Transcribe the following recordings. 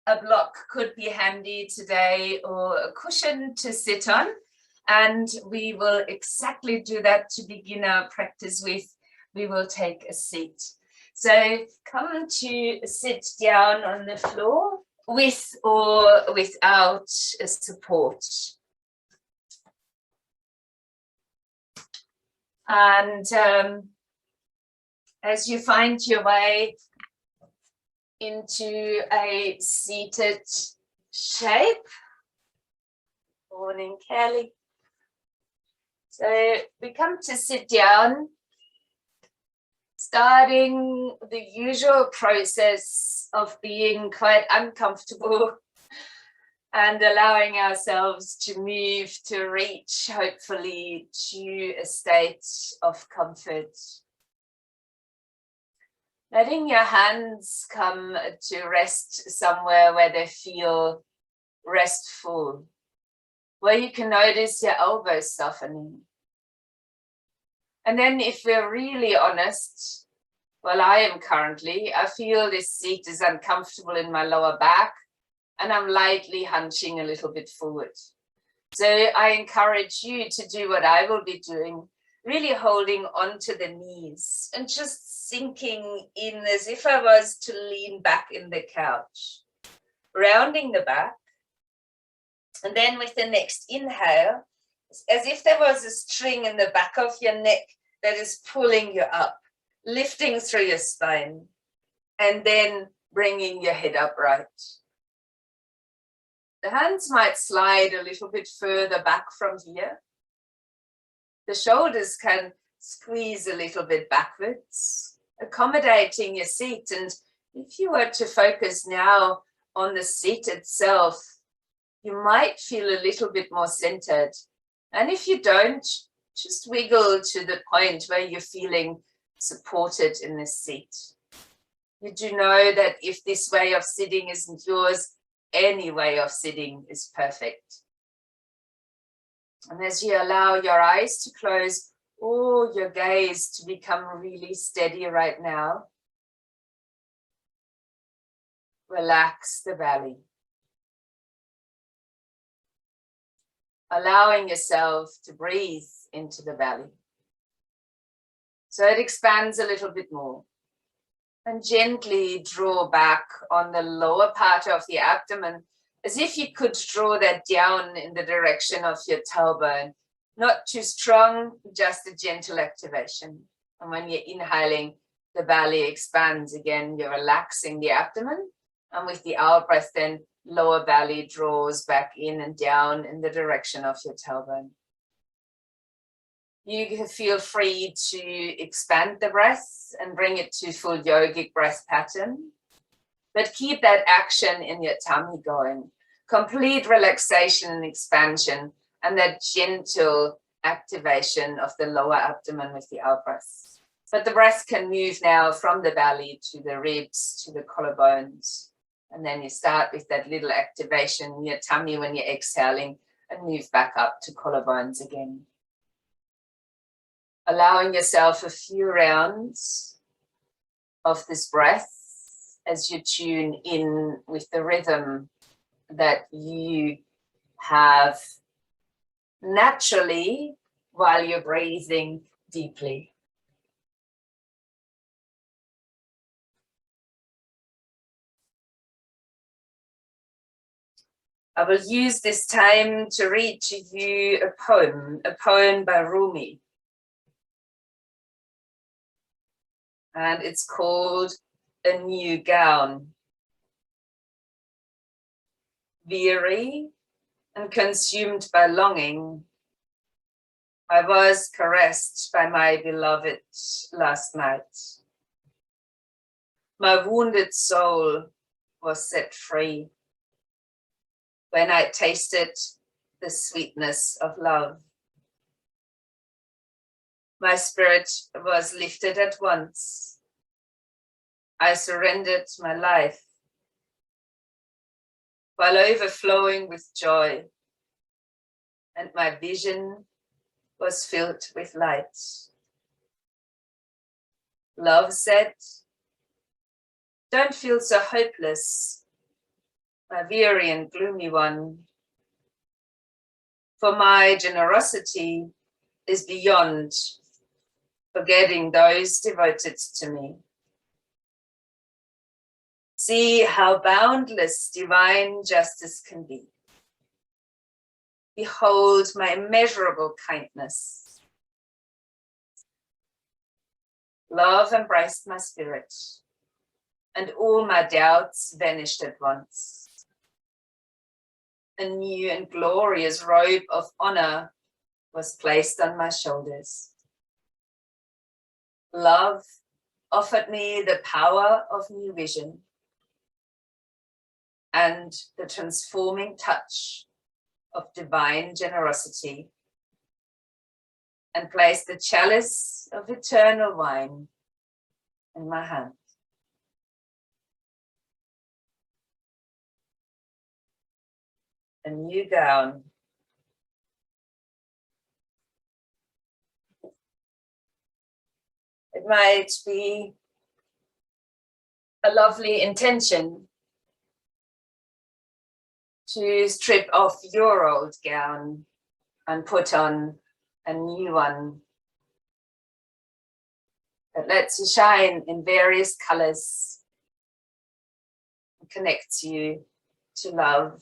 A block could be handy today or a cushion to sit on. And we will exactly do that to begin our practice with. We will take a seat. So come to sit down on the floor with or without a support. And as you find your way into a seated shape, morning, Kelly. So we come to sit down, starting the usual process of being quite uncomfortable and allowing ourselves to move, to reach, hopefully, to a state of comfort. Letting your hands come to rest somewhere where they feel restful, where you can notice your elbows softening. And then if we're really honest, well, I feel this seat is uncomfortable in my lower back, and I'm lightly hunching a little bit forward. So I encourage you to do what I will be doing, really holding onto the knees and just sinking in as if I was to lean back in the couch, rounding the back. And then with the next inhale, as if there was a string in the back of your neck that is pulling you up, lifting through your spine, and then bringing your head upright. The hands might slide a little bit further back from here. The shoulders can squeeze a little bit backwards, accommodating your seat. And if you were to focus now on the seat itself, you might feel a little bit more centered. And if you don't, just wiggle to the point where you're feeling supported in this seat. You do know that if this way of sitting isn't yours, any way of sitting is perfect. And as you allow your eyes to close or your gaze to become really steady right now, relax the belly. Allowing yourself to breathe into the belly. So it expands a little bit more. And gently draw back on the lower part of the abdomen, as if you could draw that down in the direction of your tailbone. Not too strong, just a gentle activation. And when you're inhaling, the belly expands again, you're relaxing the abdomen. And with the out breath, then lower belly draws back in and down in the direction of your tailbone. You feel free to expand the breath and bring it to full yogic breath pattern, but keep that action in your tummy going. Complete relaxation and expansion, and that gentle activation of the lower abdomen with the out breath. But the breath can move now from the belly to the ribs, to the collarbones. And then you start with that little activation in your tummy when you're exhaling and move back up to collarbones again. Allowing yourself a few rounds of this breath as you tune in with the rhythm that you have naturally while you're breathing deeply. I will use this time to read to you a poem by Rumi. And it's called A New Gown. Weary and consumed by longing, I was caressed by my beloved last night. My wounded soul was set free when I tasted the sweetness of love. My spirit was lifted at once. I surrendered my life while overflowing with joy, and my vision was filled with light. Love said, "Don't feel so hopeless. my weary and gloomy one. For my generosity is beyond forgetting those devoted to me. See how boundless divine justice can be. Behold my immeasurable kindness. Love embraced my spirit, and all my doubts vanished at once. A new and glorious robe of honor was placed on my shoulders. Love offered me the power of new vision and the transforming touch of divine generosity, and placed the chalice of eternal wine in my hand. A new gown. It might be a lovely intention to strip off your old gown and put on a new one that lets you shine in various colors and connects you to love.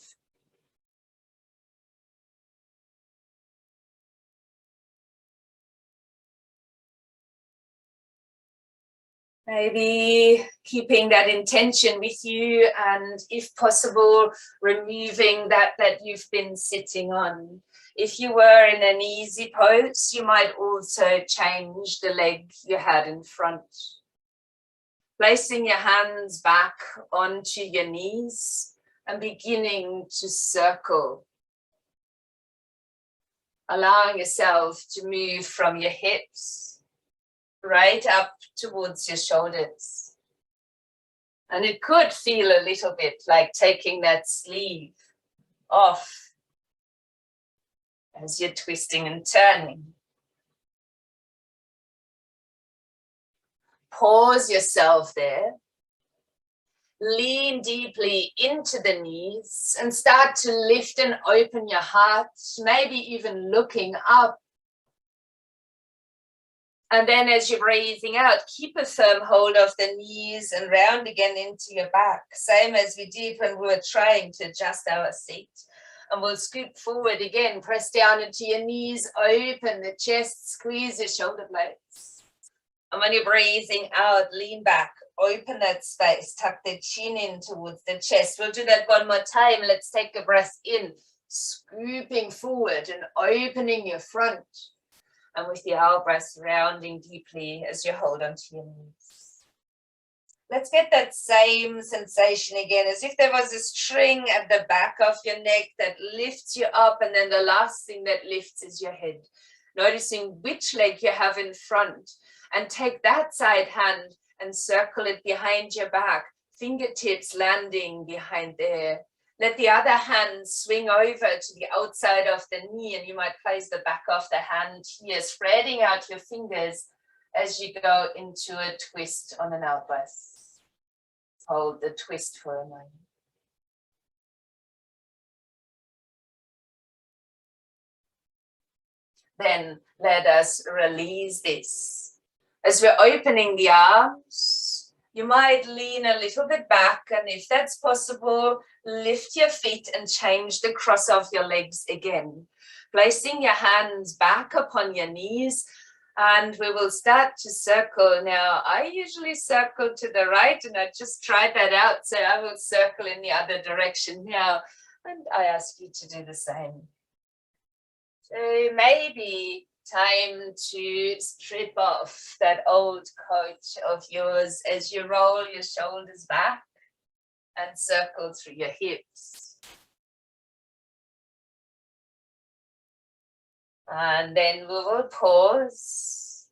Maybe keeping that intention with you, and if possible, removing that you've been sitting on. If you were in an easy pose, you might also change the leg you had in front. Placing your hands back onto your knees and beginning to circle. Allowing yourself to move from your hips right up towards your shoulders. And it could feel a little bit like taking that sleeve off as you're twisting and turning. Pause yourself there. Lean deeply into the knees and start to lift and open your heart, maybe even looking up. And then as you're breathing out, keep a firm hold of the knees and round again into your back. Same as we did when we were trying to adjust our seat. And we'll scoop forward again, press down into your knees, open the chest, squeeze your shoulder blades. And when you're breathing out, lean back, open that space, tuck the chin in towards the chest. We'll do that one more time. Let's take a breath in, scooping forward and opening your front. And with the out breath, rounding deeply as you hold onto your knees. Let's get that same sensation again, as if there was a string at the back of your neck that lifts you up, and then the last thing that lifts is your head. Noticing which leg you have in front, and take that side hand and circle it behind your back, fingertips landing behind there. Let the other hand swing over to the outside of the knee, and you might place the back of the hand here, spreading out your fingers as you go into a twist on an out breath. Hold the twist for a moment. Then let us release this. As we're opening the arms, you might lean a little bit back, and if that's possible, lift your feet and change the cross of your legs again. Placing your hands back upon your knees, and we will start to circle. Now, I usually circle to the right, and I just tried that out, so I will circle in the other direction now, and I ask you to do the same. So maybe time to strip off that old coat of yours as you roll your shoulders back and circle through your hips. And then we will pause,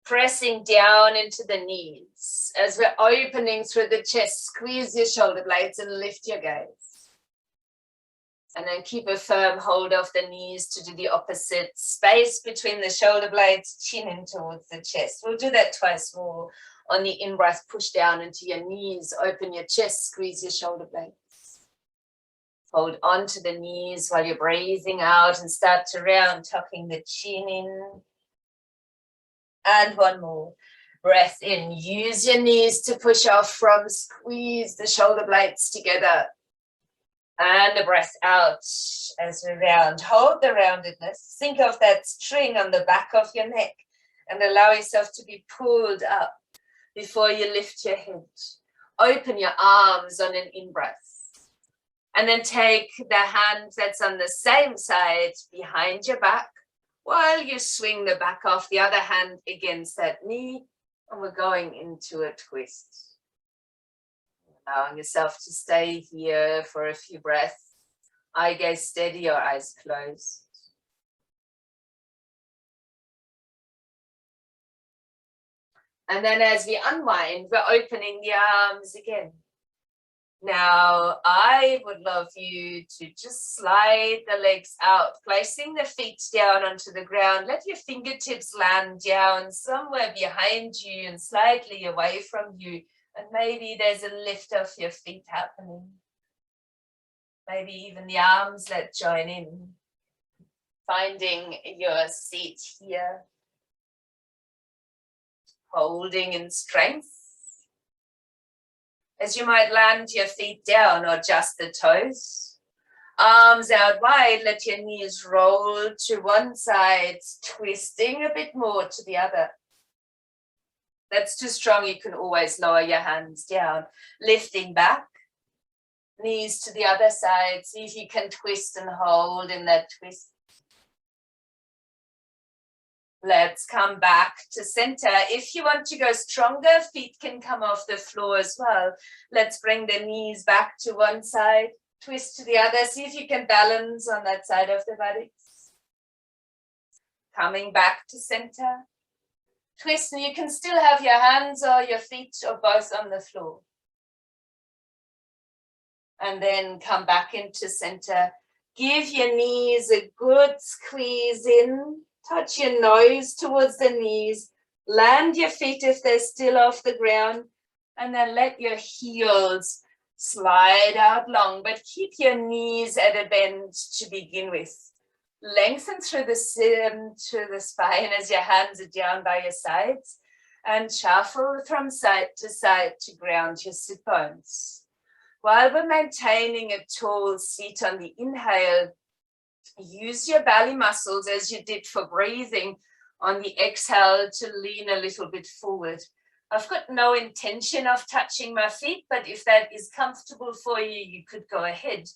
pressing down into the knees. As we're opening through the chest, squeeze your shoulder blades and lift your gaze. And then keep a firm hold of the knees to do the opposite. Space between the shoulder blades, chin in towards the chest. We'll do that twice more. On the in-breath, push down into your knees, open your chest, squeeze your shoulder blades. Hold on to the knees while you're breathing out and start to round, tucking the chin in. And one more. Breath in. Use your knees to push off from, squeeze the shoulder blades together. And a breath out as we round. Hold the roundedness. Think of that string on the back of your neck and allow yourself to be pulled up before you lift your head. Open your arms on an in-breath. And then take the hand that's on the same side behind your back while you swing the back of the other hand against that knee. And we're going into a twist. Allowing yourself to stay here for a few breaths. Eye gaze steady, your eyes closed. And then as we unwind, we're opening the arms again. Now, I would love you to just slide the legs out, placing the feet down onto the ground. Let your fingertips land down somewhere behind you and slightly away from you. And maybe there's a lift of your feet happening. Maybe even the arms that join in. Finding your seat here. Holding in strength. As you might land your feet down or just the toes. Arms out wide, let your knees roll to one side, twisting a bit more to the other. That's too strong, you can always lower your hands down. Lifting back, knees to the other side. See if you can twist and hold in that twist. Let's come back to center. If you want to go stronger, feet can come off the floor as well. Let's bring the knees back to one side, twist to the other. See if you can balance on that side of the buttocks. Coming back to center. Twist, and you can still have your hands or your feet or both on the floor. And then come back into center. Give your knees a good squeeze in. Touch your nose towards the knees. Land your feet if they're still off the ground. And then let your heels slide out long, but keep your knees at a bend to begin with. Lengthen through the spine as your hands are down by your sides. And shuffle from side to ground your sit bones. While we're maintaining a tall seat on the inhale, use your belly muscles as you did for breathing on the exhale to lean a little bit forward. I've got no intention of touching my feet, but if that is comfortable for you, you could go ahead.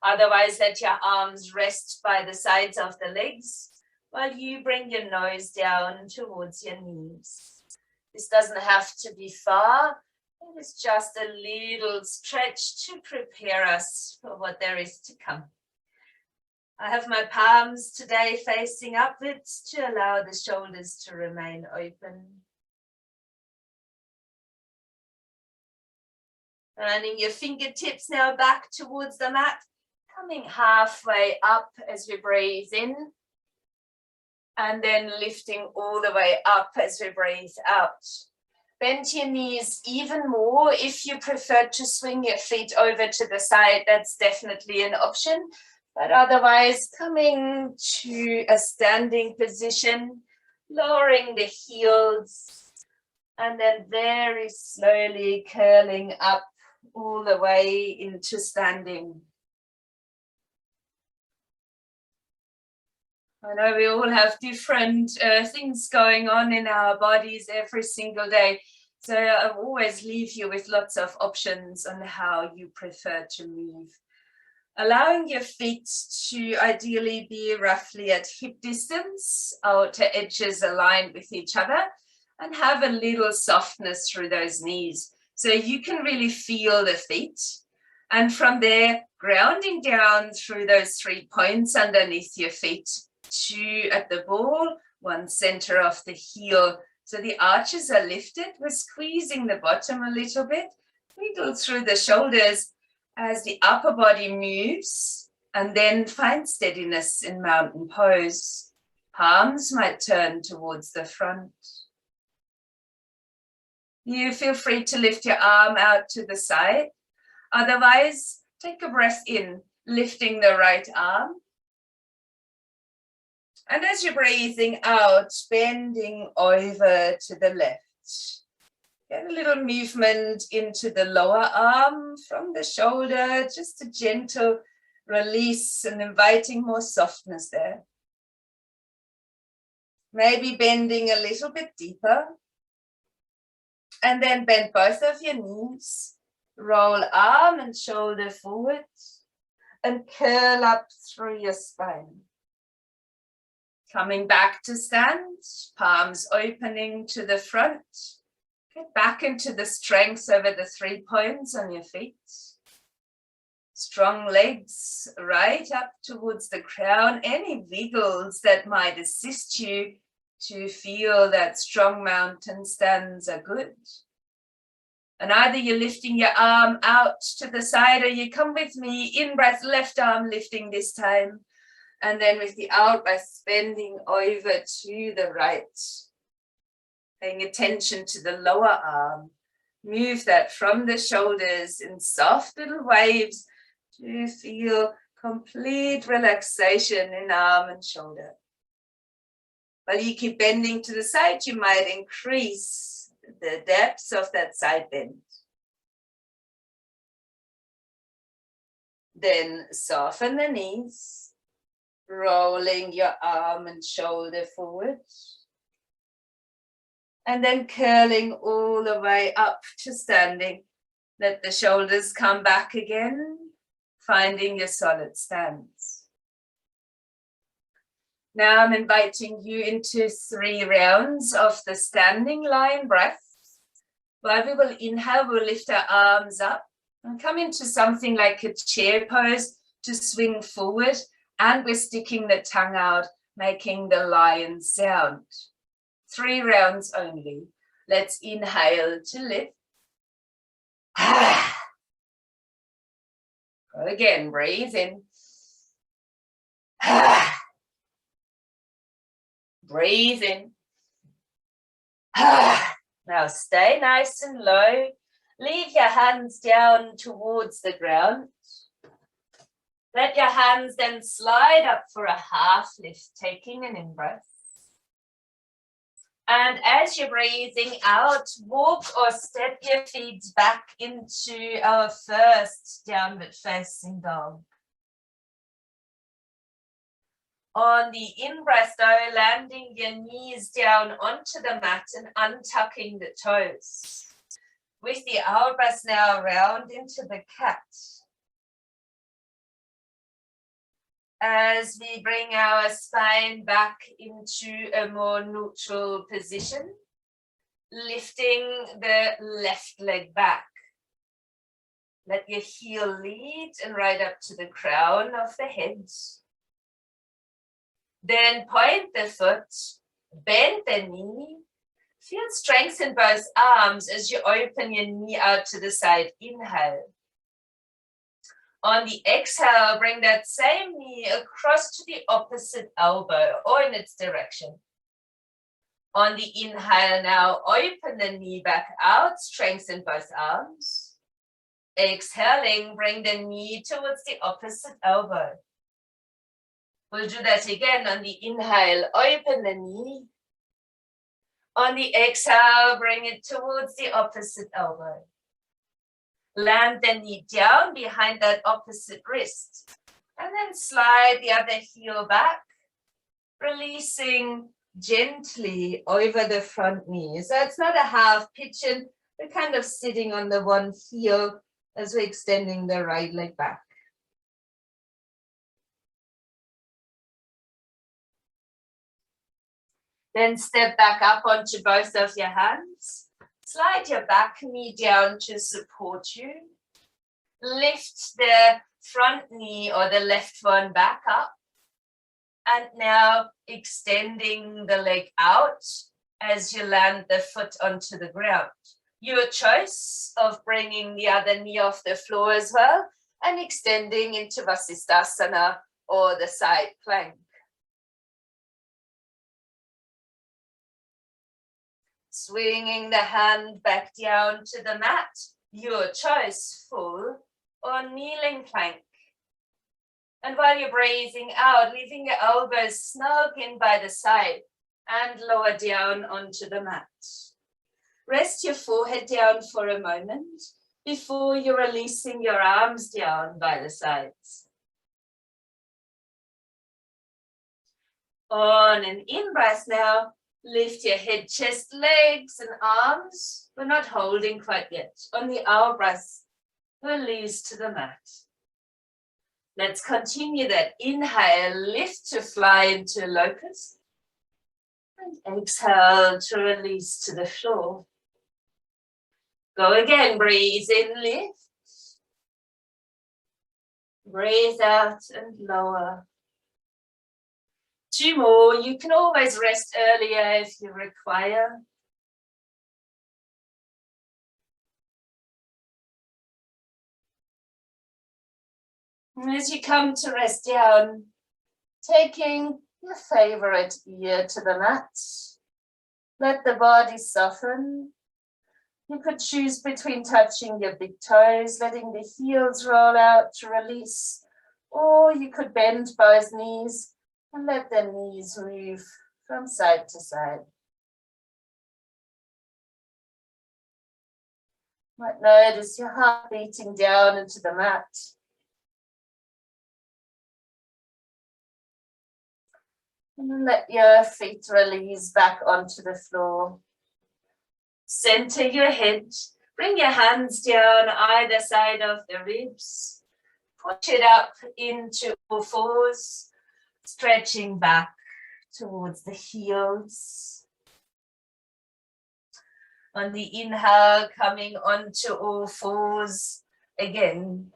Otherwise, let your arms rest by the sides of the legs while you bring your nose down towards your knees. This doesn't have to be far. It is just a little stretch to prepare us for what there is to come. I have my palms today facing upwards to allow the shoulders to remain open. Turning your fingertips now back towards the mat, coming halfway up as we breathe in, and then lifting all the way up as we breathe out. Bend your knees even more. If you prefer to swing your feet over to the side, that's definitely an option. But otherwise, coming to a standing position, lowering the heels, and then very slowly curling up all the way into standing. I know we all have different things going on in our bodies every single day. So I always leave you with lots of options on how you prefer to move. Allowing your feet to ideally be roughly at hip distance, outer edges aligned with each other, and have a little softness through those knees. So you can really feel the feet. And from there, grounding down through those 3 points underneath your feet. 2 at the ball, 1 center of the heel. So the arches are lifted. We're squeezing the bottom a little bit. Wiggle through the shoulders as the upper body moves, and then find steadiness in mountain pose. Palms might turn towards the front. You feel free to lift your arm out to the side. Otherwise, take a breath in. Lifting the right arm. And as you're breathing out, bending over to the left. Get a little movement into the lower arm from the shoulder, just a gentle release and inviting more softness there. Maybe bending a little bit deeper. And then bend both of your knees. Roll arm and shoulder forward and curl up through your spine. Coming back to stand, palms opening to the front. Get back into the strength over the 3 points on your feet. Strong legs right up towards the crown. Any wiggles that might assist you to feel that strong mountain stance are good. And either you're lifting your arm out to the side or you come with me, in breath, left arm lifting this time. And then with the out breath, bending over to the right. Paying attention to the lower arm. Move that from the shoulders in soft little waves to feel complete relaxation in arm and shoulder. While you keep bending to the side, you might increase the depth of that side bend. Then soften the knees, rolling your arm and shoulder forward. And then curling all the way up to standing. Let the shoulders come back again, finding your solid stance. Now I'm inviting you into 3 rounds of the standing lion breath. While we will inhale, we'll lift our arms up and come into something like a chair pose to swing forward, and we're sticking the tongue out, making the lion sound. 3 rounds only. Let's inhale to lift. Again, breathe in. Breathe in. Now stay nice and low. Leave your hands down towards the ground. Let your hands then slide up for a half lift, taking an in-breath. And as you're breathing out, walk or step your feet back into our first downward facing dog. On the in-breath though, landing your knees down onto the mat and untucking the toes. With the out-breath now, round into the cat. As we bring our spine back into a more neutral position, lifting the left leg back. Let your heel lead and right up to the crown of the head. Then point the foot, bend the knee. Feel strength in both arms as you open your knee out to the side. Inhale. On the exhale, bring that same knee across to the opposite elbow or in its direction. On the inhale now, open the knee back out, strengthen both arms. Exhaling, bring the knee towards the opposite elbow. We'll do that again. On the inhale, open the knee. On the exhale, bring it towards the opposite elbow. Land the knee down behind that opposite wrist. And then slide the other heel back, releasing gently over the front knee. So it's not a half pigeon. We're kind of sitting on the one heel as we're extending the right leg back. Then step back up onto both of your hands. Slide your back knee down to support you. Lift the front knee or the left one back up. And now extending the leg out as you land the foot onto the ground. Your choice of bringing the other knee off the floor as well and extending into Vasisthasana or the side plank. Swinging the hand back down to the mat, your choice, full or kneeling plank. And while you're breathing out, leaving your elbows snug in by the side and lower down onto the mat. Rest your forehead down for a moment before you're releasing your arms down by the sides. On an in-breath now, lift your head, chest, legs, and arms. We're not holding quite yet. On the out-breath, release to the mat. Let's continue that. Inhale, lift to fly into locust. And exhale to release to the floor. Go again, breathe in, lift. Breathe out and lower. 2 more. You can always rest earlier if you require. And as you come to rest down, taking your favorite ear to the mat. Let the body soften. You could choose between touching your big toes, letting the heels roll out to release, or you could bend both knees and let the knees move from side to side. Might notice your heart beating down into the mat. And then let your feet release back onto the floor. Center your head. Bring your hands down either side of the ribs. Push it up into all fours, stretching back towards the heels. On the inhale, coming onto all fours again.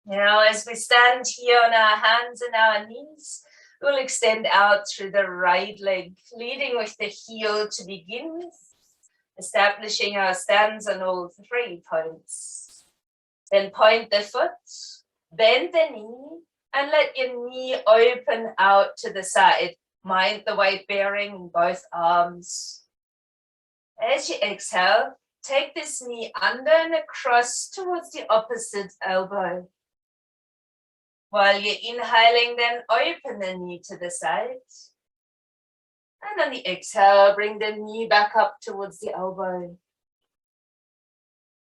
Now, as we stand here on our hands and our knees, we'll extend out through the right leg, leading with the heel to begin with, establishing our stance on all 3 points. Then point the foot, bend the knee, and let your knee open out to the side. Mind the weight bearing in both arms. As you exhale, take this knee under and across towards the opposite elbow. While you're inhaling, then open the knee to the side. And on the exhale, bring the knee back up towards the elbow.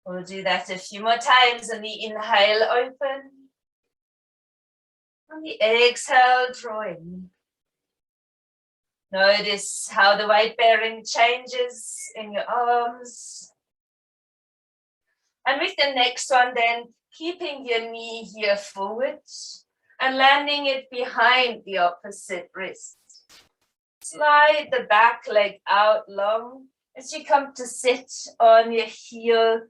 We'll do that a few more times. On the inhale, open. On the exhale, draw in. Notice how the weight bearing changes in your arms. And with the next one, then, keeping your knee here forward and landing it behind the opposite wrist. Slide the back leg out long as you come to sit on your heel.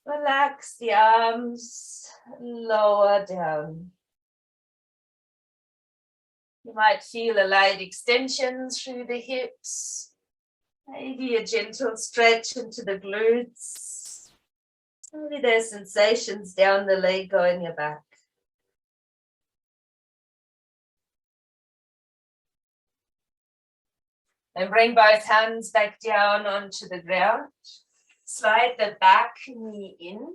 Relax the arms, lower down. You might feel a light extension through the hips, maybe a gentle stretch into the glutes. Maybe there's sensations down the leg or in your back. And bring both hands back down onto the ground. Slide the back knee in.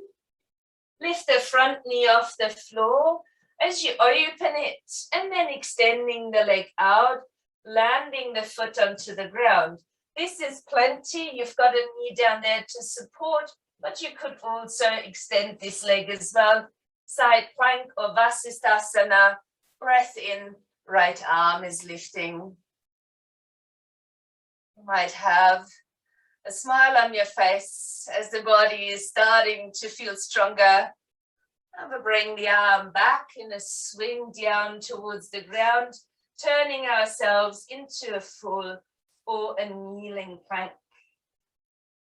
Lift the front knee off the floor as you open it, and then extending the leg out, landing the foot onto the ground. This is plenty. You've got a knee down there to support, but you could also extend this leg as well. Side plank or Vasisthasana. Breath in, right arm is lifting. You might have a smile on your face as the body is starting to feel stronger. And we'll bring the arm back in a swing down towards the ground, turning ourselves into a full or a kneeling plank.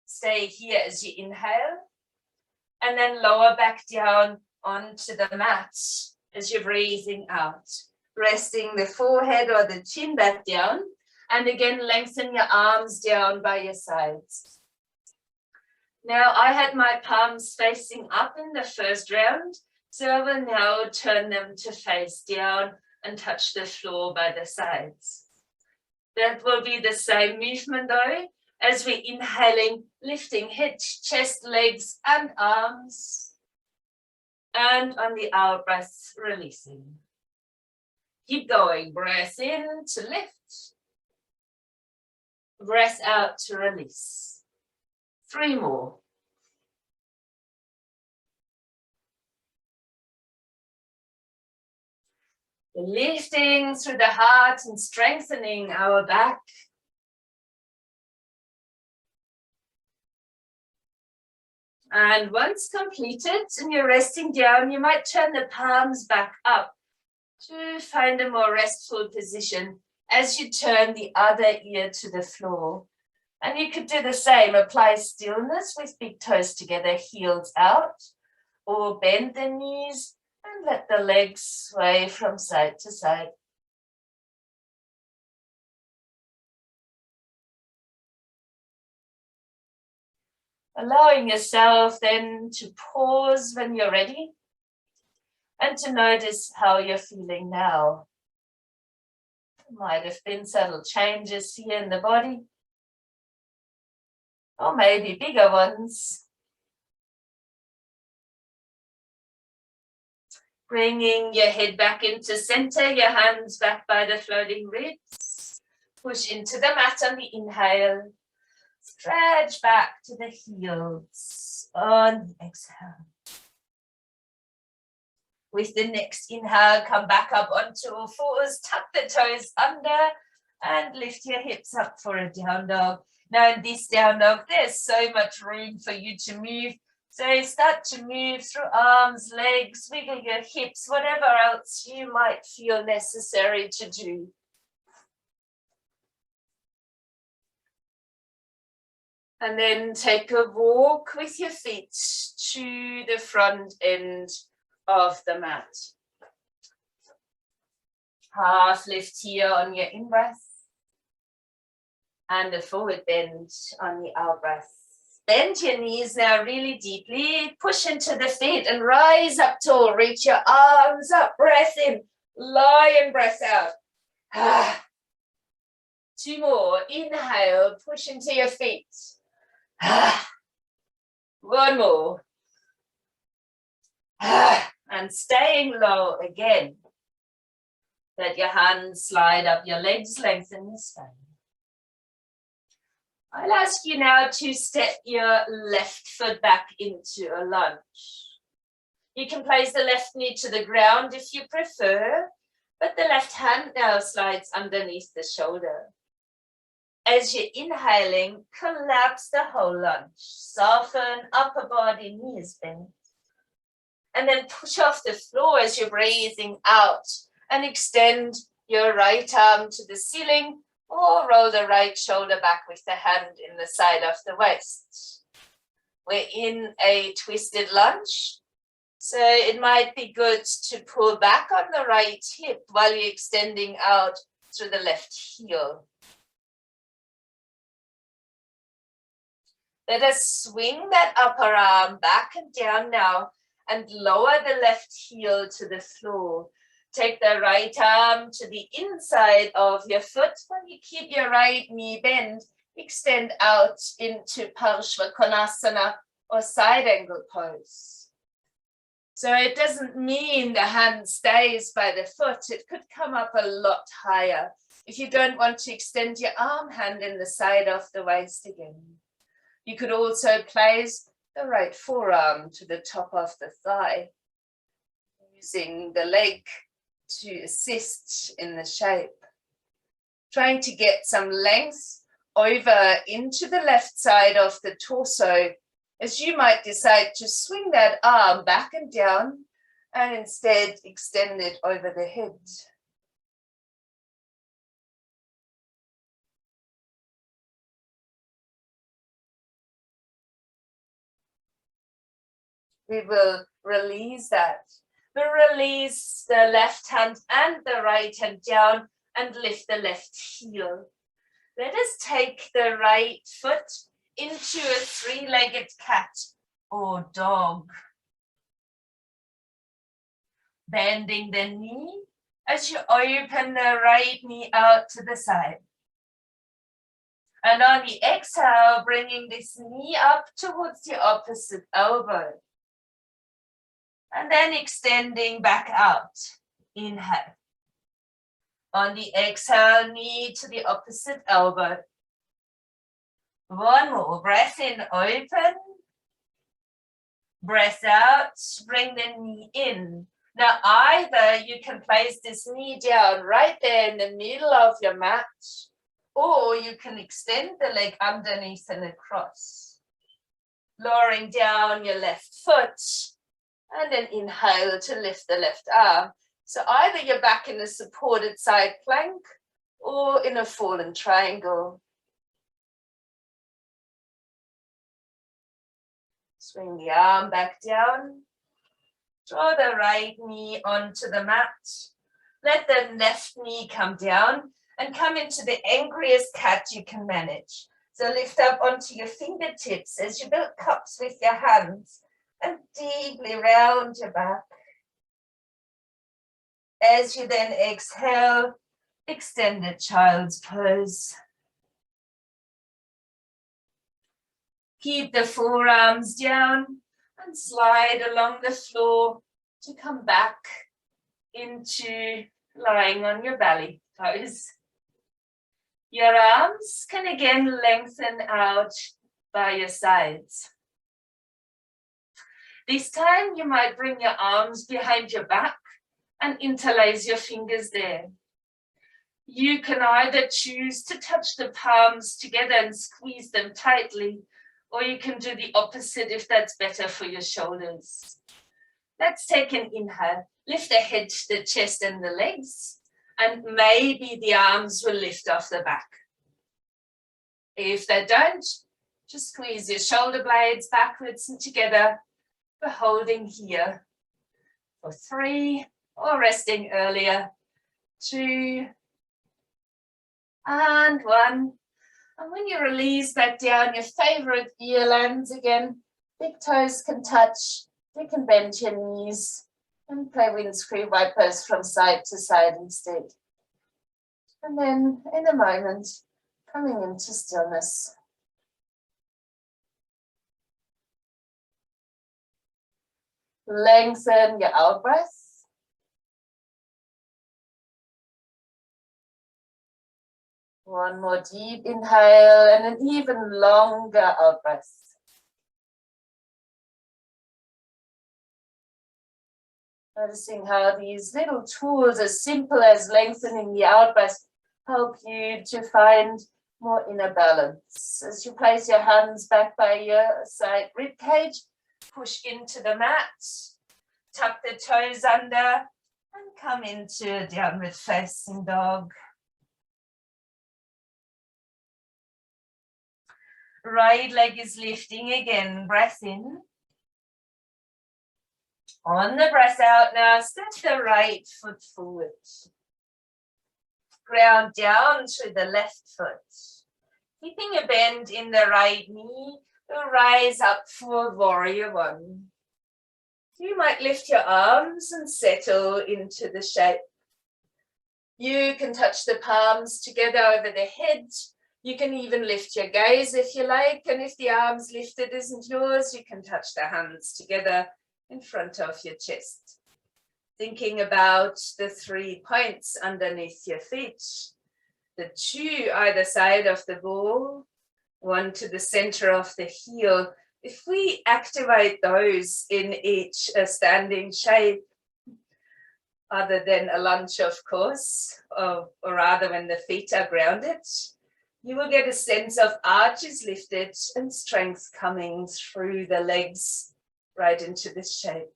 Stay here as you inhale, and then lower back down onto the mat as you're breathing out. Resting the forehead or the chin back down, and again lengthen your arms down by your sides. Now, I had my palms facing up in the first round, so I will now turn them to face down and touch the floor by the sides. That will be the same movement though, as we're inhaling, lifting head, chest, legs, and arms. And on the out breath, releasing. Keep going. Breath in to lift. Breath out to release. 3 more. Lifting through the heart and strengthening our back. And once completed and you're resting down, you might turn the palms back up to find a more restful position as you turn the other ear to the floor. And you could do the same, apply stillness with big toes together, heels out, or bend the knees and let the legs sway from side to side. Allowing yourself then to pause when you're ready and to notice how you're feeling now. There might have been subtle changes here in the body, or maybe bigger ones. Bringing your head back into center, your hands back by the floating ribs. Push into the mat on the inhale. Stretch back to the heels on the exhale. With the next inhale, come back up onto all fours, tuck the toes under and lift your hips up for a down dog. Now in this down dog, there's so much room for you to move. So start to move through arms, legs, wiggle your hips, whatever else you might feel necessary to do. And then take a walk with your feet to the front end of the mat. Half lift here on your in-breath. And a forward bend on the out-breath. Bend your knees now really deeply. Push into the feet and rise up tall. Reach your arms up. Breath in. Lion breath out. 2 more. Inhale. Push into your feet. 1 more. And staying low again. Let your hands slide up your legs, lengthen your spine. I'll ask you now to step your left foot back into a lunge. You can place the left knee to the ground if you prefer, but the left hand now slides underneath the shoulder. As you're inhaling, collapse the whole lunge. Soften upper body, knees bent. And then push off the floor as you're breathing out and extend your right arm to the ceiling or roll the right shoulder back with the hand in the side of the waist. We're in a twisted lunge, so it might be good to pull back on the right hip while you're extending out through the left heel. Let us swing that upper arm back and down now and lower the left heel to the floor. Take the right arm to the inside of your foot while you keep your right knee bent. Extend out into Parshva Konasana or side angle pose. So it doesn't mean the hand stays by the foot. It could come up a lot higher if you don't want to extend your arm hand in the side of the waist again. You could also place the right forearm to the top of the thigh, using the leg to assist in the shape. Trying to get some length over into the left side of the torso, as you might decide to swing that arm back and down and instead extend it over the head. We will release that. We'll release the left hand and the right hand down and lift the left heel. Let us take the right foot into a 3-legged cat or dog. Bending the knee as you open the right knee out to the side. And on the exhale, bringing this knee up towards the opposite elbow. And then extending back out. Inhale. On the exhale, knee to the opposite elbow. One more, breath in, open. Breath out, bring the knee in. Now either you can place this knee down right there in the middle of your mat, or you can extend the leg underneath and across. Lowering down your left foot, and then inhale to lift the left arm. So either you're back in a supported side plank or in a fallen triangle. Swing the arm back down. Draw the right knee onto the mat. Let the left knee come down and come into the angriest cat you can manage. So lift up onto your fingertips as you build cups with your hands and deeply round your back. As you then exhale, extend the child's pose. Keep the forearms down and slide along the floor to come back into lying on your belly pose. Your arms can again lengthen out by your sides. This time you might bring your arms behind your back and interlace your fingers there. You can either choose to touch the palms together and squeeze them tightly, or you can do the opposite if that's better for your shoulders. Let's take an inhale. Lift the head, the chest and the legs, and maybe the arms will lift off the back. If they don't, just squeeze your shoulder blades backwards and together. We're holding here for 3, or resting earlier, 2, and 1. And when you release back down, your favorite ear lands again. Big toes can touch. You can bend your knees and play windscreen wipers from side to side instead. And then in a moment, coming into stillness. Lengthen your out breath. One more deep inhale and an even longer out breath. Noticing how these little tools, as simple as lengthening the out breath, help you to find more inner balance. As you place your hands back by your side rib cage, push into the mat, tuck the toes under, and come into a downward facing dog. Right leg is lifting again, breath in. On the breath out now, step the right foot forward. Ground down through the left foot. Keeping a bend in the right knee, we'll rise up for warrior 1. You might lift your arms and settle into the shape. You can touch the palms together over the head. You can even lift your gaze if you like, and if the arms lifted isn't yours, you can touch the hands together in front of your chest. Thinking about the 3 points underneath your feet, the 2 either side of the ball, 1 to the center of the heel. If we activate those in each standing shape, other than a lunge, of course, or rather when the feet are grounded, you will get a sense of arches lifted and strength coming through the legs right into this shape.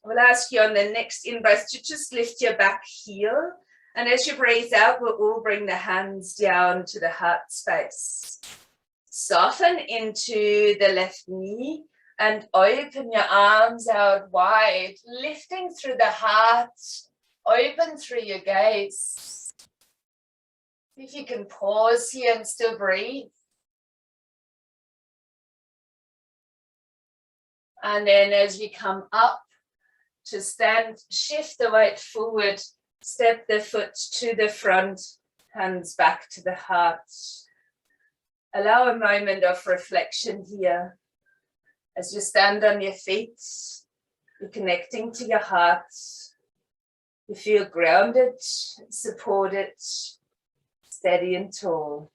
We'll ask you on the next in-breath to just lift your back heel. And as you breathe out, we'll all bring the hands down to the heart space. Soften into the left knee and open your arms out wide, lifting through the heart, open through your gaze. If you can pause here and still breathe. And then as we come up to stand, shift the weight forward, step the foot to the front, hands back to the heart. Allow a moment of reflection here. As you stand on your feet, you're connecting to your heart. You feel grounded, supported, steady and tall.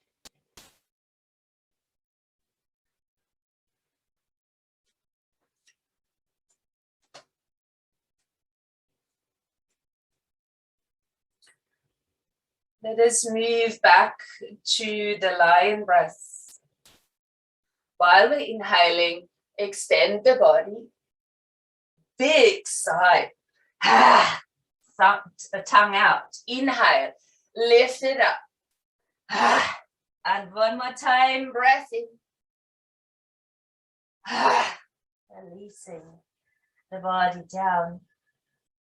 Let us move back to the lion breath. While we're inhaling, extend the body. Big sigh. Tongue out. Inhale. Lift it up. And one more time. Breath in. Releasing the body down.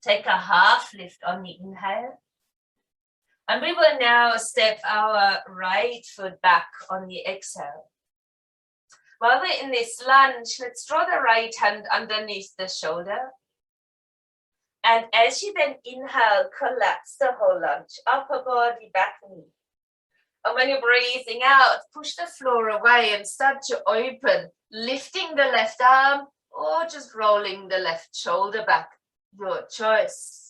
Take a half lift on the inhale. And we will now step our right foot back on the exhale. While we're in this lunge, let's draw the right hand underneath the shoulder. And as you then inhale, collapse the whole lunge, upper body, back knee. And when you're breathing out, push the floor away and start to open, lifting the left arm or just rolling the left shoulder back, your choice.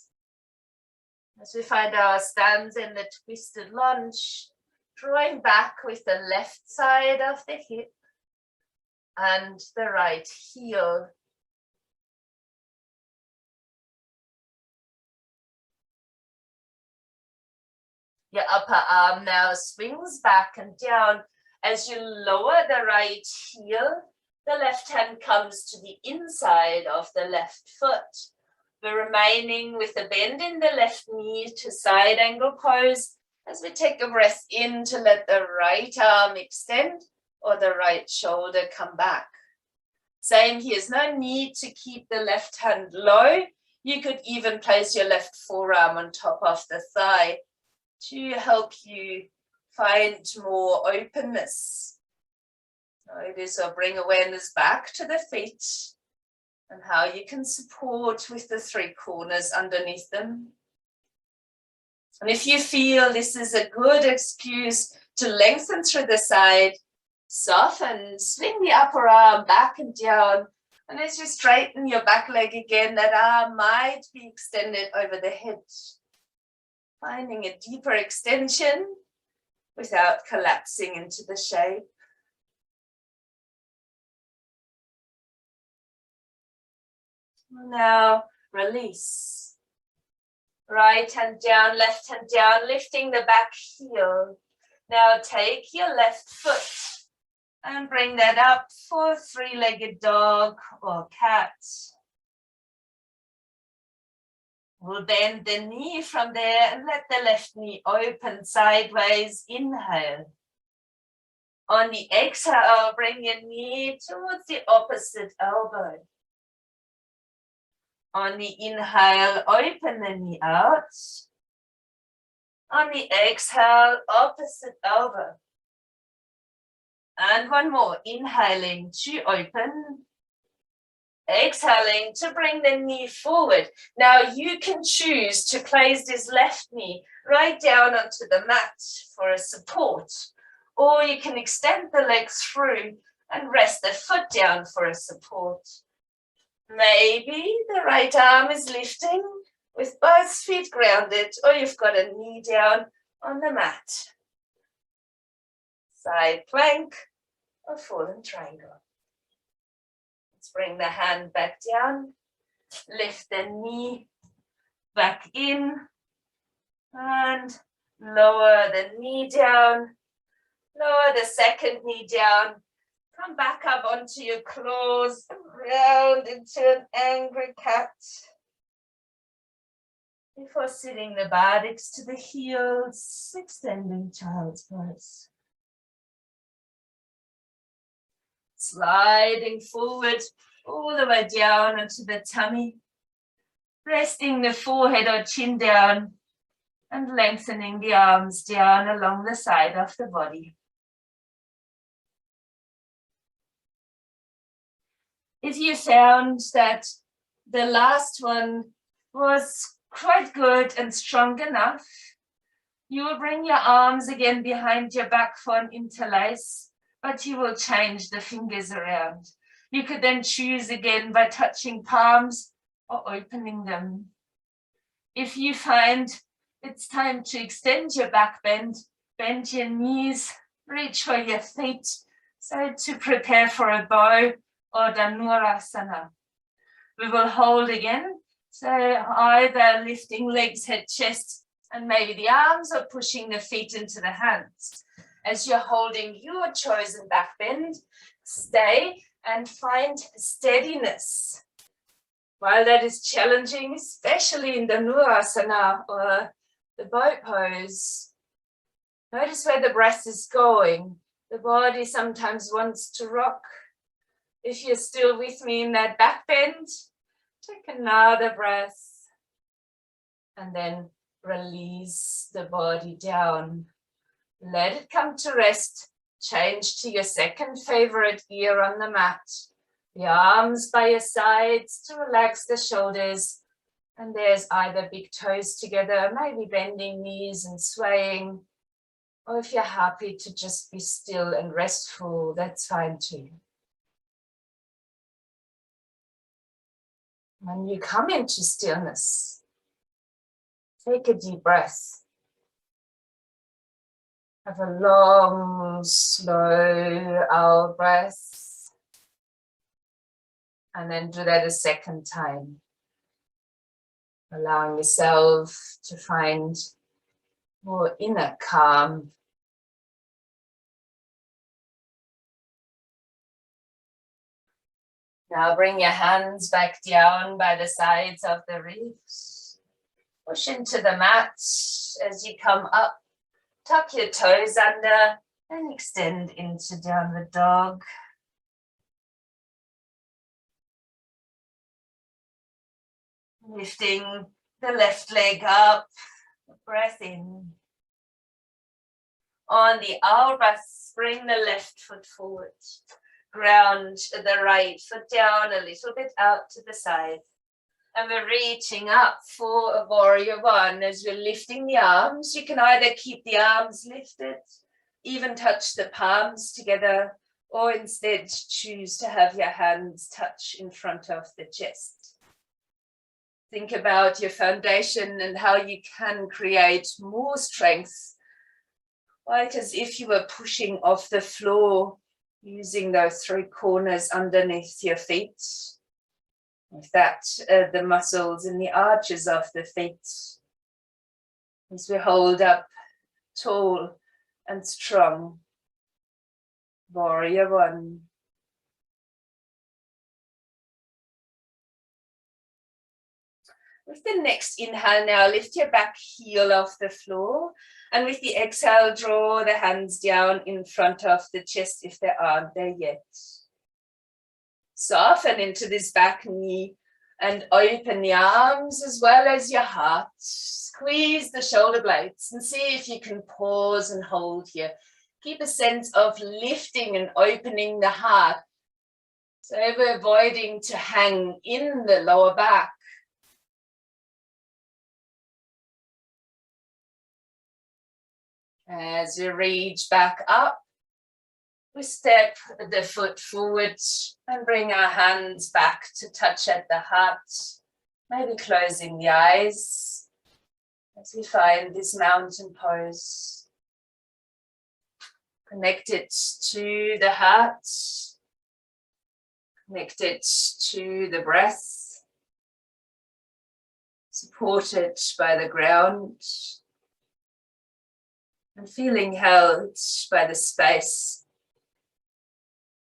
As we find our stance in the twisted lunge, drawing back with the left side of the hip and the right heel. Your upper arm now swings back and down. As you lower the right heel, the left hand comes to the inside of the left foot. We're remaining with a bend in the left knee to side angle pose as we take a breath in to let the right arm extend or the right shoulder come back. Same here, there's no need to keep the left hand low. You could even place your left forearm on top of the thigh to help you find more openness. Notice or bring awareness back to the feet and how you can support with the three corners underneath them. And if you feel this is a good excuse to lengthen through the side, soften, swing the upper arm back and down. And as you straighten your back leg again, that arm might be extended over the head. Finding a deeper extension without collapsing into the shape. Now release. Right hand down, left hand down, lifting the back heel. Now take your left foot and bring that up for three-legged dog or cat. We'll bend the knee from there and let the left knee open sideways. Inhale. On the exhale, bring your knee towards the opposite elbow. On the inhale, open the knee out. On the exhale, opposite elbow. And one more, inhaling to open. Exhaling to bring the knee forward. Now you can choose to place this left knee right down onto the mat for a support. Or you can extend the legs through and rest the foot down for a support. Maybe the right arm is lifting with both feet grounded, or you've got a knee down on the mat. Side plank or fallen triangle. Let's bring the hand back down, lift the knee back in, and lower the knee down, lower the second knee down. Come back up onto your claws, round into an angry cat. Before sitting the buttocks to the heels, extending child's pose. Sliding forward all the way down into the tummy. Resting the forehead or chin down and lengthening the arms down along the side of the body. If you found that the last one was quite good and strong enough, you will bring your arms again behind your back for an interlace, but you will change the fingers around. You could then choose again by touching palms or opening them. If you find it's time to extend your back bend, bend your knees, reach for your feet. So to prepare for a bow or Dhanurasana. We will hold again. So either lifting legs, head, chest, and maybe the arms, or pushing the feet into the hands. As you're holding your chosen back bend, stay and find steadiness. While that is challenging, especially in the Dhanurasana or the boat pose, notice where the breath is going. The body sometimes wants to rock. If you're still with me in that back bend, take another breath and then release the body down. Let it come to rest. Change to your second favorite gear on the mat. The arms by your sides to relax the shoulders. And there's either big toes together, maybe bending knees and swaying. Or if you're happy to just be still and restful, that's fine too. When you come into stillness, take a deep breath. Have a long, slow out breath. And then do that a second time. Allowing yourself to find more inner calm. Now bring your hands back down by the sides of the ribs. Push into the mat as you come up. Tuck your toes under and extend into downward dog. Lifting the left leg up, breath in. On the out breath, bring the left foot forward. Ground the right foot down a little bit out to the side. And we're reaching up for a warrior one. As we're lifting the arms, you can either keep the arms lifted, even touch the palms together, or instead choose to have your hands touch in front of the chest. Think about your foundation and how you can create more strength, like as if you were pushing off the floor, using those three corners underneath your feet. With that, the muscles in the arches of the feet. As we hold up tall and strong. Warrior one. With the next inhale now, lift your back heel off the floor. And with the exhale, draw the hands down in front of the chest if they aren't there yet. Soften into this back knee and open the arms as well as your heart. Squeeze the shoulder blades and see if you can pause and hold here. Keep a sense of lifting and opening the heart. So we're avoiding to hang in the lower back. As we reach back up, we step the foot forward and bring our hands back to touch at the heart, maybe closing the eyes as we find this mountain pose. Connected to the heart, connected to the breath, supported by the ground, and feeling held by the space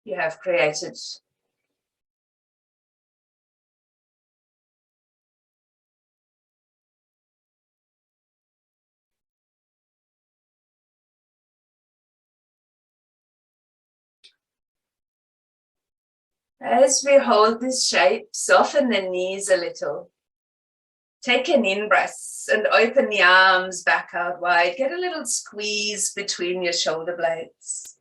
you have created. As we hold this shape, soften the knees a little. Take an in-breath and open the arms back out wide. Get a little squeeze between your shoulder blades.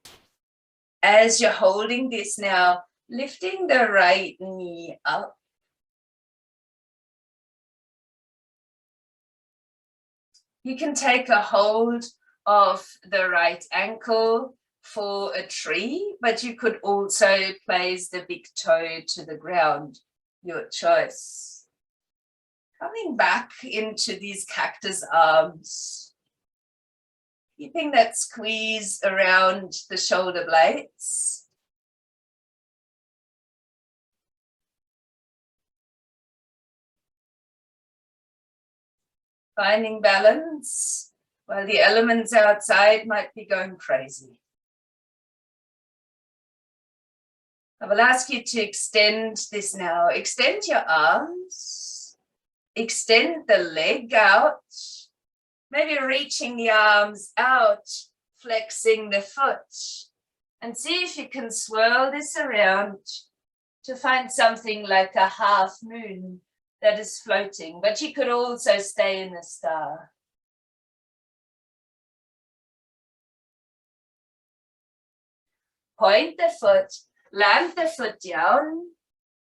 As you're holding this now, lifting the right knee up. You can take a hold of the right ankle for a tree, but you could also place the big toe to the ground, your choice. Coming back into these cactus arms, keeping that squeeze around the shoulder blades. Finding balance while the elements outside might be going crazy. I will ask you to extend this now. Extend your arms, extend the leg out, maybe reaching the arms out, flexing the foot, and see if you can swirl this around to find something like a half moon that is floating, but you could also stay in the star. Point the foot, land the foot down,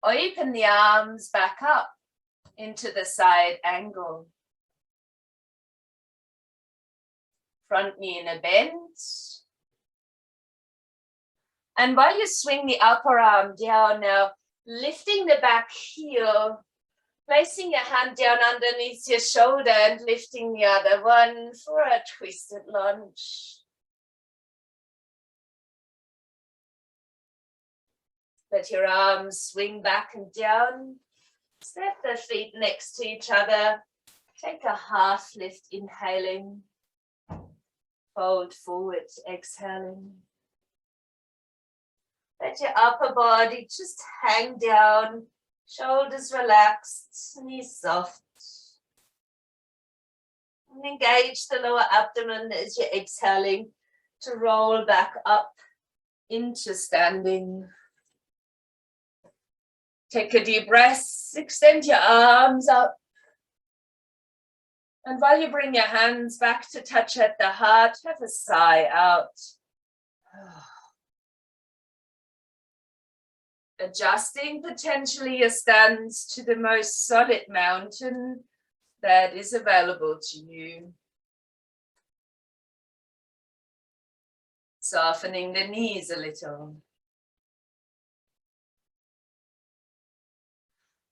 open the arms back up into the side angle. Front knee in a bend. And while you swing the upper arm down now, lifting the back heel, placing your hand down underneath your shoulder and lifting the other one for a twisted lunge. Let your arms swing back and down. Step the feet next to each other. Take a half lift, inhaling. Fold forward, exhaling. Let your upper body just hang down. Shoulders relaxed, knees soft. And engage the lower abdomen as you're exhaling to roll back up into standing. Take a deep breath, extend your arms up. And while you bring your hands back to touch at the heart, have a sigh out. Adjusting potentially your stance to the most solid mountain that is available to you. Softening the knees a little.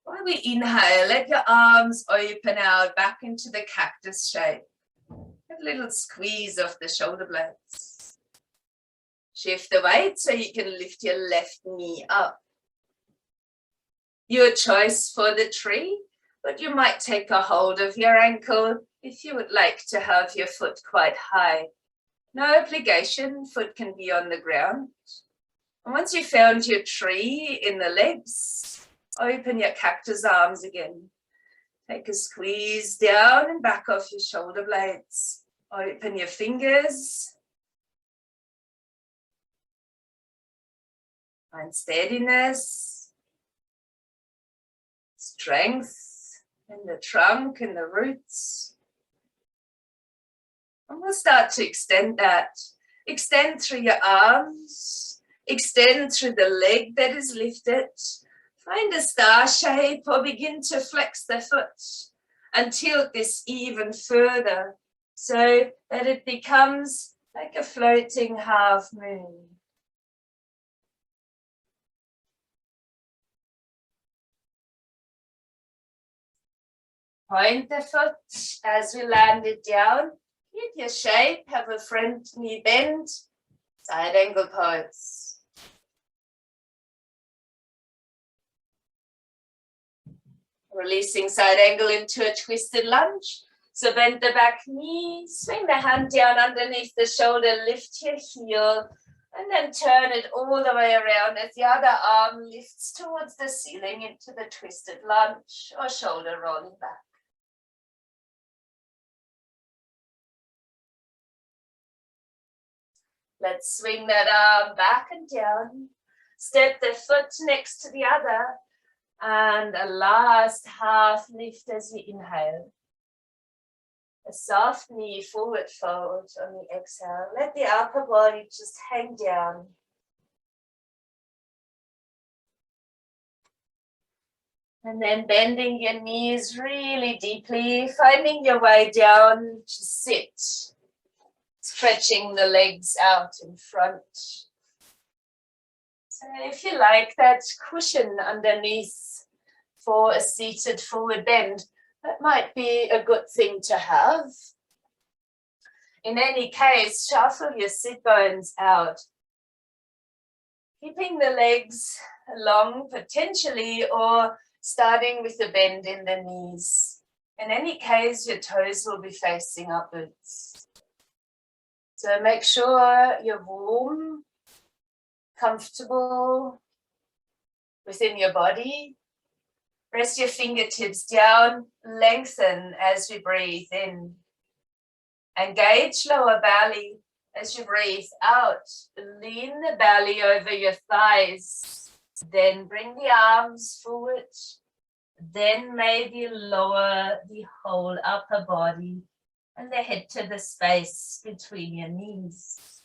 While we inhale, let your arms open out back into the cactus shape. A little squeeze of the shoulder blades. Shift the weight so you can lift your left knee up. Your choice for the tree, but you might take a hold of your ankle if you would like to have your foot quite high. No obligation, foot can be on the ground. And once you've found your tree in the legs, open your cactus arms again. Take a squeeze down and back off your shoulder blades. Open your fingers. Find steadiness. Strength in the trunk and the roots. And we'll start to extend that. Extend through your arms. Extend through the leg that is lifted. Find a star shape or begin to flex the foot and tilt this even further so that it becomes like a floating half moon. Point the foot as we land it down. Keep your shape, have a front knee bend, side angle pose. Releasing side angle into a twisted lunge. So bend the back knee, swing the hand down underneath the shoulder, lift your heel, and then turn it all the way around as the other arm lifts towards the ceiling into the twisted lunge or shoulder rolling back. Let's swing that arm back and down. Step the foot next to the other. And a last half lift as we inhale. A soft knee forward fold on the exhale. Let the upper body just hang down. And then bending your knees really deeply, finding your way down to sit. Stretching the legs out in front. So if you like that cushion underneath for a seated forward bend, That might be a good thing to have. In any case, shuffle your sit bones out, keeping the legs long potentially, or starting with a bend in the knees. In any case, your toes will be facing upwards. So make sure you're warm, comfortable within your body. Press your fingertips down, lengthen as we breathe in. Engage lower belly as you breathe out. Lean the belly over your thighs. Then bring the arms forward. Then maybe lower the whole upper body and the head to the space between your knees.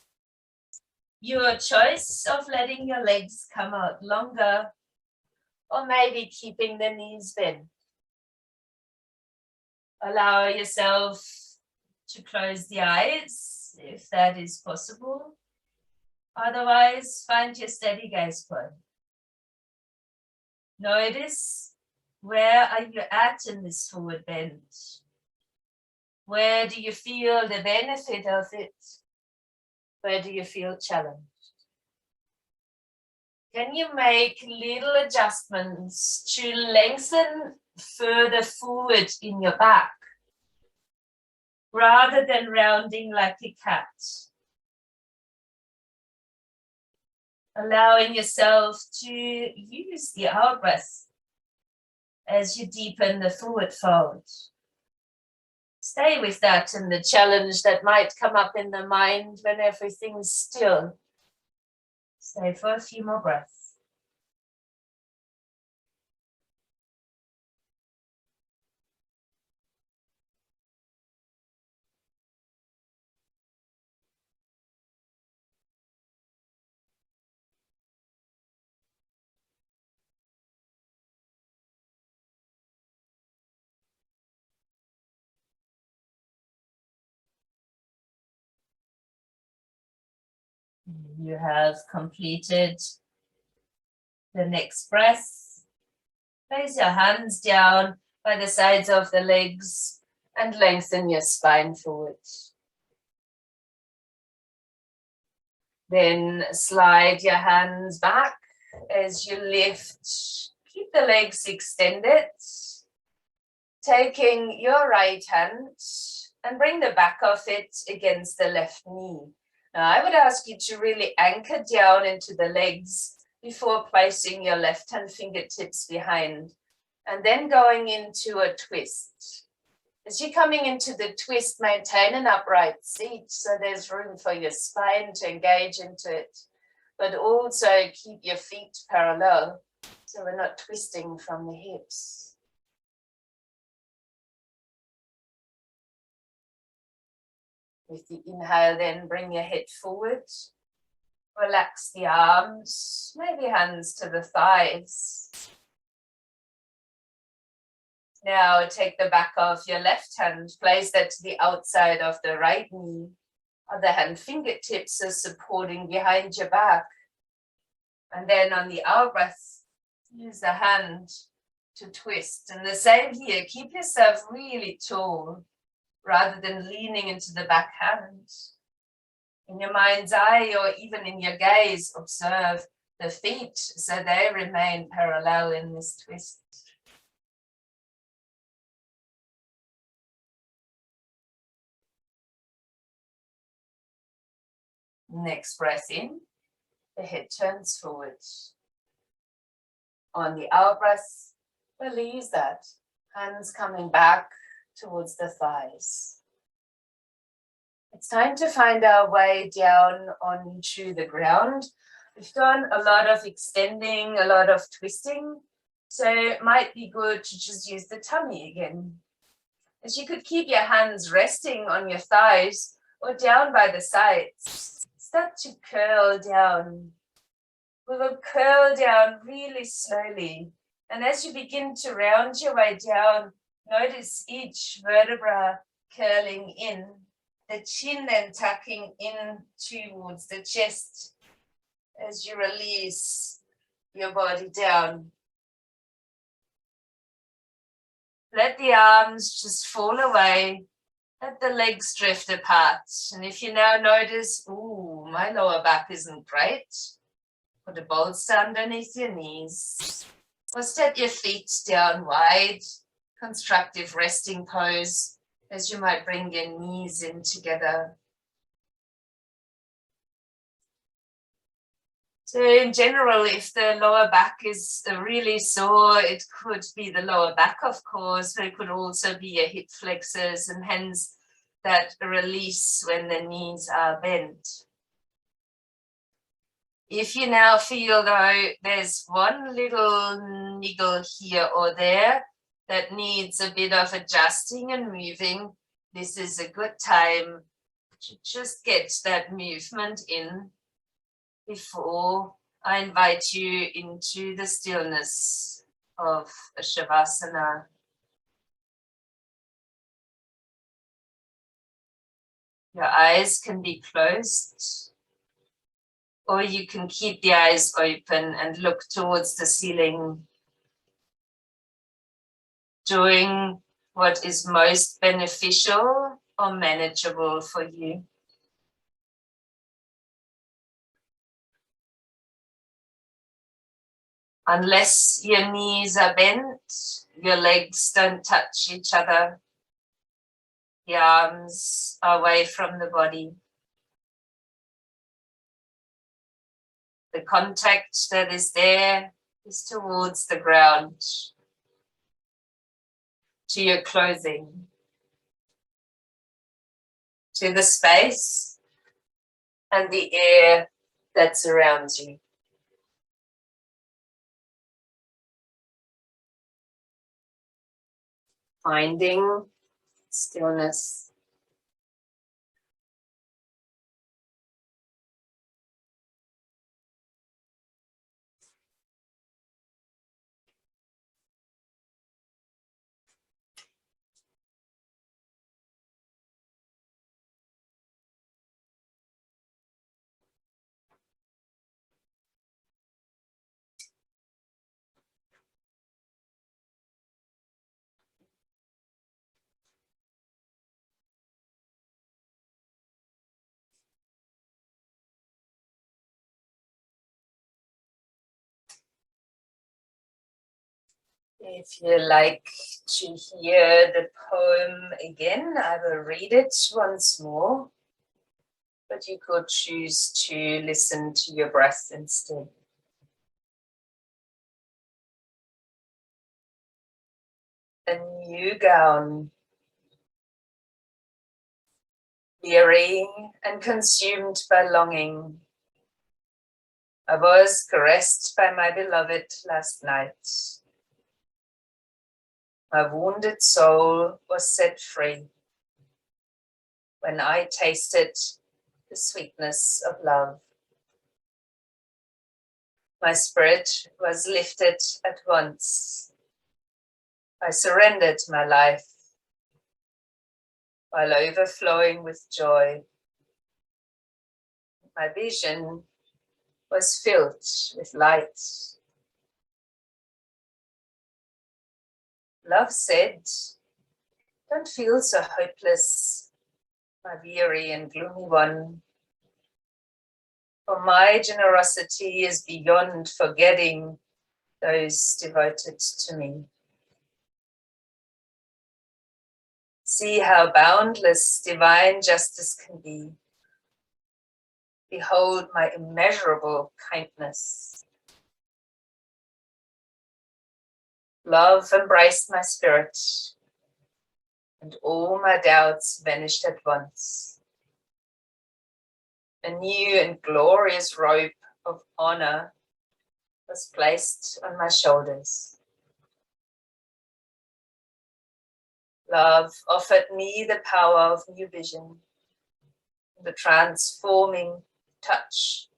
Your choice of letting your legs come out longer, or maybe keeping the knees bent. Allow yourself to close the eyes if that is possible. Otherwise, find your steady gaze point. Notice, where are you at in this forward bend? Where do you feel the benefit of it? Where do you feel challenged? Can you make little adjustments to lengthen further forward in your back, rather than rounding like a cat? Allowing yourself to use the out breath as you deepen the forward fold. Stay with that and the challenge that might come up in the mind when everything's still. Stay for a few more breaths. You have completed the next breath. Place your hands down by the sides of the legs and lengthen your spine forward. Then slide your hands back as you lift. Keep the legs extended. Taking your right hand and bring the back of it against the left knee. Now, I would ask you to really anchor down into the legs before placing your left hand fingertips behind, and then going into a twist. As you're coming into the twist, maintain an upright seat so there's room for your spine to engage into it, but also keep your feet parallel so we're not twisting from the hips. With the inhale, then bring your head forward. Relax the arms, maybe hands to the thighs. Now take the back of your left hand, place that to the outside of the right knee. Other hand fingertips are supporting behind your back. And then on the out breath, use the hand to twist. And the same here, keep yourself really tall, rather than leaning into the back hand. In your mind's eye or even in your gaze, observe the feet so they remain parallel in this twist. Next breath in, the head turns forward. On the out breath, release that. Hands coming back towards the thighs. It's time to find our way down onto the ground. We've done a lot of extending, a lot of twisting, so it might be good to just use the tummy again. As you could keep your hands resting on your thighs or down by the sides. Start to curl down. We will curl down really slowly. And as you begin to round your way down, notice each vertebra curling in, the chin then tucking in towards the chest as you release your body down. Let the arms just fall away. Let the legs drift apart. And if you now notice, ooh, my lower back isn't great, put a bolster underneath your knees. Or set your feet down wide, constructive resting pose, as you might bring your knees in together. So in general, if the lower back is really sore, it could be the lower back, of course, but it could also be your hip flexors and hence that release when the knees are bent. If you now feel though there's one little niggle here or there that needs a bit of adjusting and moving, this is a good time to just get that movement in before I invite you into the stillness of a Shavasana. Your eyes can be closed, or you can keep the eyes open and look towards the ceiling, doing what is most beneficial or manageable for you. Unless your knees are bent, your legs don't touch each other, the arms are away from the body. The contact that is there is towards the ground, to your clothing, to the space and the air that surrounds you. Finding stillness. If you like to hear the poem again, I will read it once more, but you could choose to listen to your breath instead. A new gown, weary and consumed by longing. I was caressed by my beloved last night. My wounded soul was set free when I tasted the sweetness of love. My spirit was lifted at once. I surrendered my life while overflowing with joy. My vision was filled with light. Love said, don't feel so hopeless, my weary and gloomy one. For my generosity is beyond forgetting those devoted to me. See how boundless divine justice can be. Behold my immeasurable kindness. Love embraced my spirit, and all my doubts vanished at once. A new and glorious robe of honor was placed on my shoulders. Love offered me the power of new vision, the transforming touch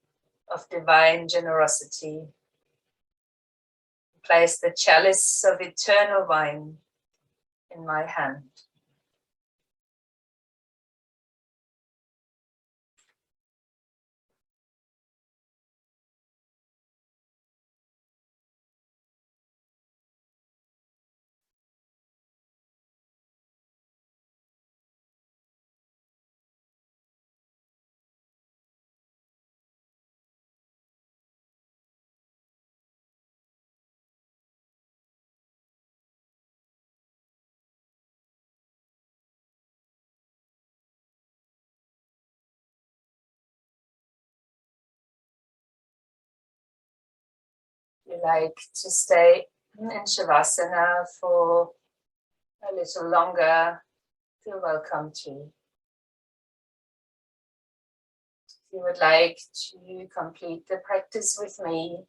of divine generosity. Placed the chalice of eternal wine in my hand. you like to stay in Shavasana for a little longer, feel welcome to. If you would like to complete the practice with me,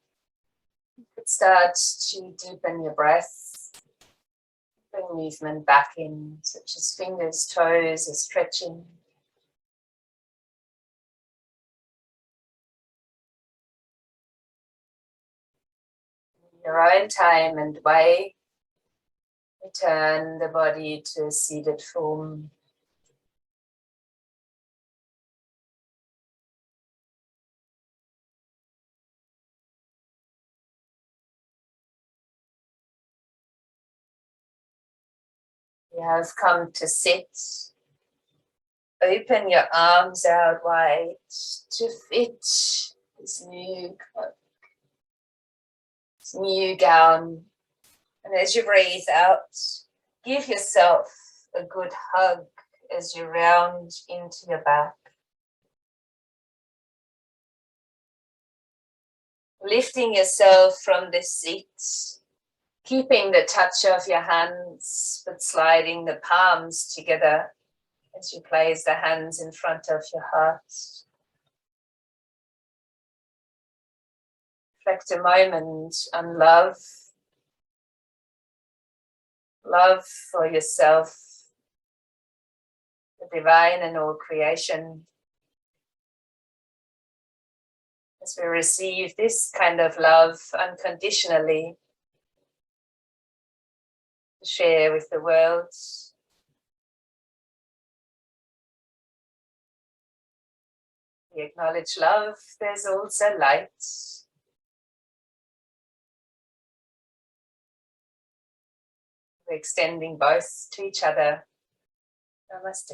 you could start to deepen your breath, bring movement back in, such as fingers, toes, or stretching. In your own time and way, return the body to a seated form. You have come to sit. Open your arms out wide to fit this new gown. And as you breathe out, give yourself a good hug as you round into your back. Lifting yourself from the seat, keeping the touch of your hands, but sliding the palms together as you place the hands in front of your heart. Reflect a moment on love. Love for yourself, the divine and all creation. As we receive this kind of love unconditionally, to share with the world. We acknowledge love, there's also light. We're extending both to each other. Namaste.